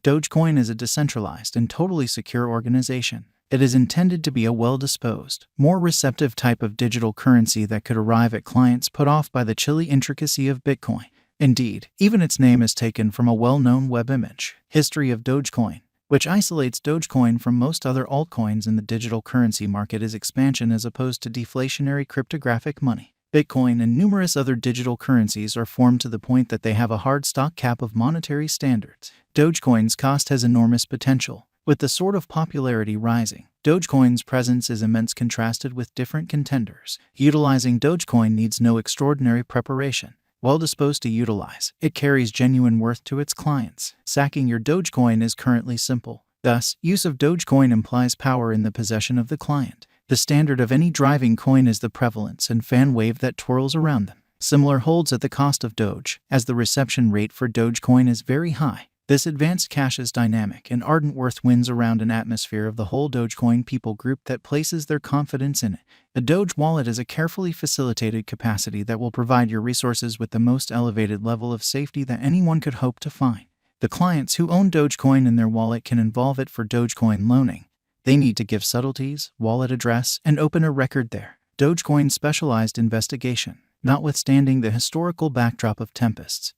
Dogecoin is a decentralized and totally secure organization. It is intended to be a well-disposed, more receptive type of digital currency that could arrive at clients put off by the chilly intricacy of Bitcoin. Indeed, even its name is taken from a well-known web image, History of Dogecoin, which isolates Dogecoin from most other altcoins in the digital currency market as expansion as opposed to deflationary cryptographic money. Bitcoin and numerous other digital currencies are formed to the point that they have a hard stock cap of monetary standards. Dogecoin's cost has enormous potential. With the sort of popularity rising, Dogecoin's presence is immense contrasted with different contenders. Utilizing Dogecoin needs no extraordinary preparation. Well disposed to utilize, it carries genuine worth to its clients. Sacking your Dogecoin is currently simple. Thus, use of Dogecoin implies power in the possession of the client. The standard of any driving coin is the prevalence and fan wave that twirls around them. Similar holds at the cost of Doge, as the reception rate for Dogecoin is very high. This advanced cash is dynamic and ardent worth wins around an atmosphere of the whole Dogecoin people group that places their confidence in it. A Doge wallet is a carefully facilitated capacity that will provide your resources with the most elevated level of safety that anyone could hope to find. The clients who own Dogecoin in their wallet can involve it for Dogecoin loaning. They need to give subtleties, wallet address, and open a record there. Dogecoin specialized investigation, notwithstanding the historical backdrop of tempests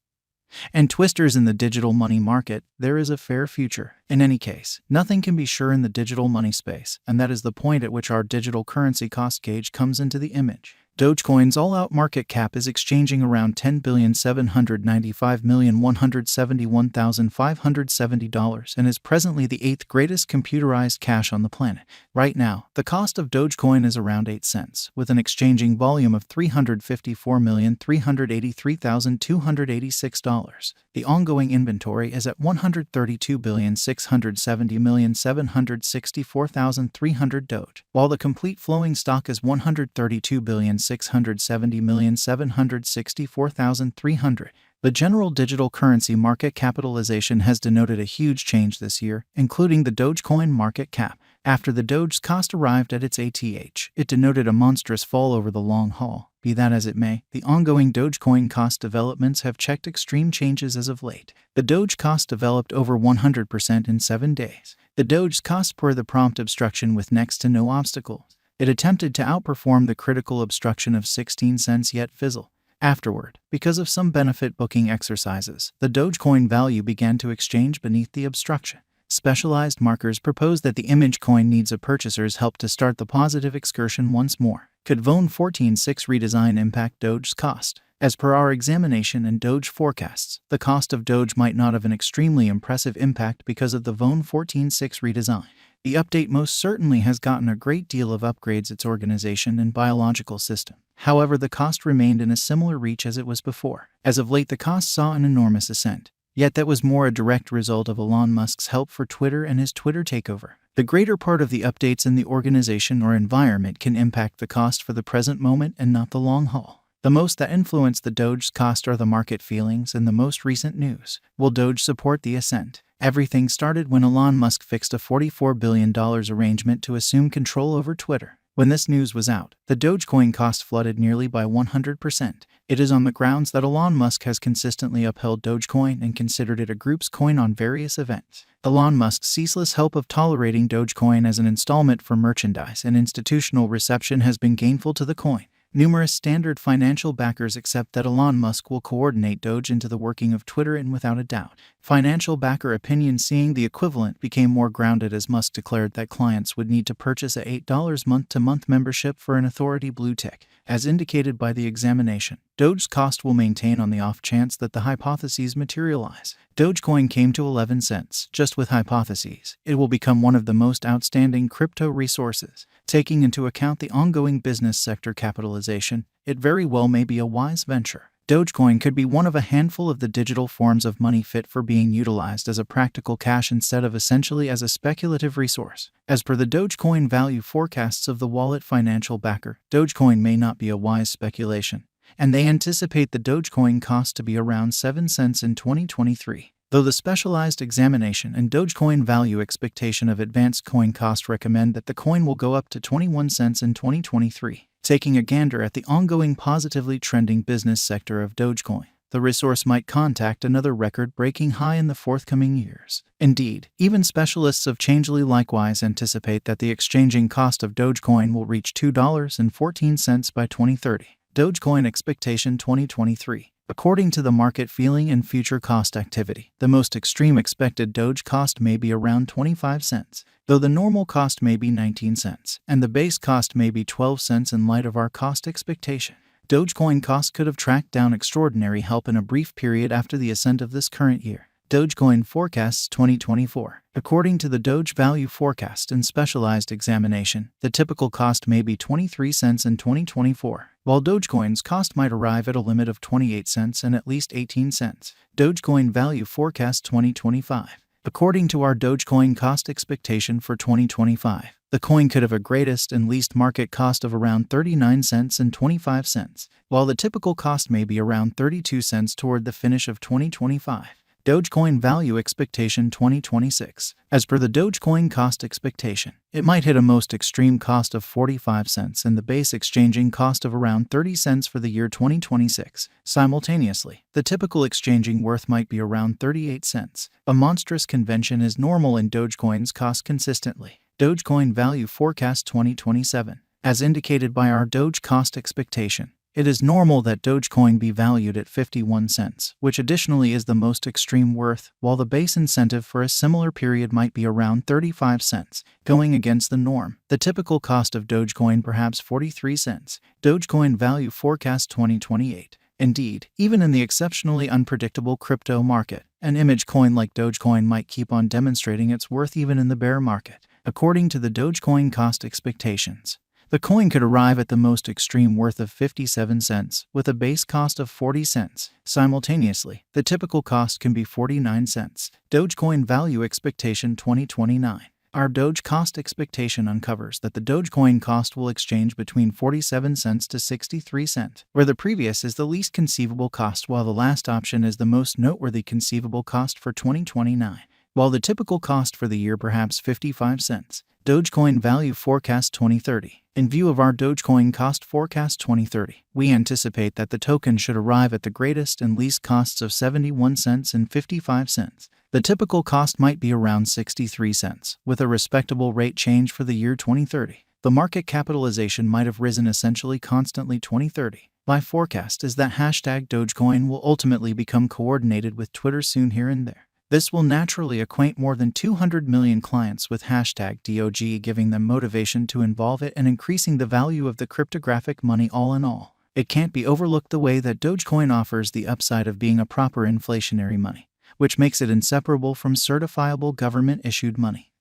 and twisters in the digital money market, there is a fair future. In any case, nothing can be sure in the digital money space, and that is the point at which our digital currency cost gauge comes into the image. Dogecoin's all-out market cap is exchanging around $10,795,171,570 and is presently the 8th greatest computerized cash on the planet. Right now, the cost of Dogecoin is around 8 cents, with an exchanging volume of $354,383,286. The ongoing inventory is at $132,670,764,300 Doge, while the complete flowing stock is $132,670,764,300. The general digital currency market capitalization has denoted a huge change this year, including the Dogecoin market cap. After the Doge's cost arrived at its ATH, it denoted a monstrous fall over the long haul. Be that as it may, the ongoing Dogecoin cost developments have checked extreme changes as of late. The Doge cost developed over 100% in 7 days. The Doge's cost per the prompt obstruction with next to no obstacles. It attempted to outperform the critical obstruction of 16 cents yet fizzled. Afterward, because of some benefit booking exercises, the Dogecoin value began to exchange beneath the obstruction. Specialized markers propose that the image coin needs a purchaser's help to start the positive excursion once more. Could VONE 14.6 redesign impact Doge's cost? As per our examination and Doge forecasts, the cost of Doge might not have an extremely impressive impact because of the VONE 14.6 redesign. The update most certainly has gotten a great deal of upgrades its organization and biological system. However, the cost remained in a similar reach as it was before. As of late, the cost saw an enormous ascent. Yet that was more a direct result of Elon Musk's help for Twitter and his Twitter takeover. The greater part of the updates in the organization or environment can impact the cost for the present moment and not the long haul. The most that influence the Doge's cost are the market feelings and the most recent news. Will Doge support the ascent? Everything started when Elon Musk fixed a $44 billion arrangement to assume control over Twitter. When this news was out, the Dogecoin cost flooded nearly by 100%. It is on the grounds that Elon Musk has consistently upheld Dogecoin and considered it a group's coin on various events. Elon Musk's ceaseless help of tolerating Dogecoin as an installment for merchandise and institutional reception has been gainful to the coin. Numerous standard financial backers accept that Elon Musk will coordinate Doge into the working of Twitter, and without a doubt, financial backer opinion seeing the equivalent became more grounded as Musk declared that clients would need to purchase a $8 month-to-month membership for an authority blue tick. As indicated by the examination, Doge's cost will maintain on the off chance that the hypotheses materialize. Dogecoin came to 11 cents. Just with hypotheses, it will become one of the most outstanding crypto resources. Taking into account the ongoing business sector capitalization, it very well may be a wise venture. Dogecoin could be one of a handful of the digital forms of money fit for being utilized as a practical cash instead of essentially as a speculative resource. As per the Dogecoin value forecasts of the wallet financial backer, Dogecoin may not be a wise speculation, and they anticipate the Dogecoin cost to be around 7 cents in 2023. Though the specialized examination and Dogecoin value expectation of advanced coin cost recommend that the coin will go up to 21 cents in 2023. Taking a gander at the ongoing positively trending business sector of Dogecoin, the resource might contact another record-breaking high in the forthcoming years. Indeed, even specialists of Changelly likewise anticipate that the exchanging cost of Dogecoin will reach $2.14 by 2030. Dogecoin Expectation 2023. According to the market feeling and future cost activity, the most extreme expected Doge cost may be around 25 cents, though the normal cost may be 19 cents, and the base cost may be 12 cents in light of our cost expectation. Dogecoin cost could have tracked down extraordinary help in a brief period after the ascent of this current year. Dogecoin Forecasts 2024. According to the Doge Value Forecast and Specialized Examination, the typical cost may be 23 cents in 2024, while Dogecoin's cost might arrive at a limit of 28 cents and at least 18 cents. Dogecoin Value Forecast 2025. According to our Dogecoin cost expectation for 2025, the coin could have a greatest and least market cost of around 39 cents and 25 cents, while the typical cost may be around 32 cents toward the finish of 2025. Dogecoin Value Expectation 2026. As per the Dogecoin cost expectation, it might hit a most extreme cost of 45 cents and the base exchanging cost of around 30 cents for the year 2026. Simultaneously, the typical exchanging worth might be around 38 cents. A monstrous convention is normal in Dogecoin's cost consistently. Dogecoin Value Forecast 2027. As indicated by our Doge cost expectation, it is normal that Dogecoin be valued at 51 cents, which additionally is the most extreme worth, while the base incentive for a similar period might be around 35 cents, going against the norm. The typical cost of Dogecoin perhaps 43 cents. Dogecoin Value Forecast 2028. Indeed, even in the exceptionally unpredictable crypto market, an image coin like Dogecoin might keep on demonstrating its worth even in the bear market. According to the Dogecoin cost expectations, the coin could arrive at the most extreme worth of 57 cents, with a base cost of 40 cents. Simultaneously, the typical cost can be 49 cents. Dogecoin Value Expectation 2029. Our Doge cost expectation uncovers that the Dogecoin cost will exchange between 47 cents to 63 cents, where the previous is the least conceivable cost while the last option is the most noteworthy conceivable cost for 2029, while the typical cost for the year perhaps 55 cents. Dogecoin Value Forecast 2030. In view of our Dogecoin Cost Forecast 2030, we anticipate that the token should arrive at the greatest and least costs of 71 cents and 55 cents. The typical cost might be around 63 cents, with a respectable rate change for the year 2030. The market capitalization might have risen essentially constantly 2030. My forecast is that hashtag Dogecoin will ultimately become coordinated with Twitter soon here and there. This will naturally acquaint more than 200 million clients with hashtag DOG, giving them motivation to involve it and increasing the value of the cryptographic money all in all. It can't be overlooked the way that Dogecoin offers the upside of being a proper inflationary money, which makes it inseparable from certifiable government-issued money.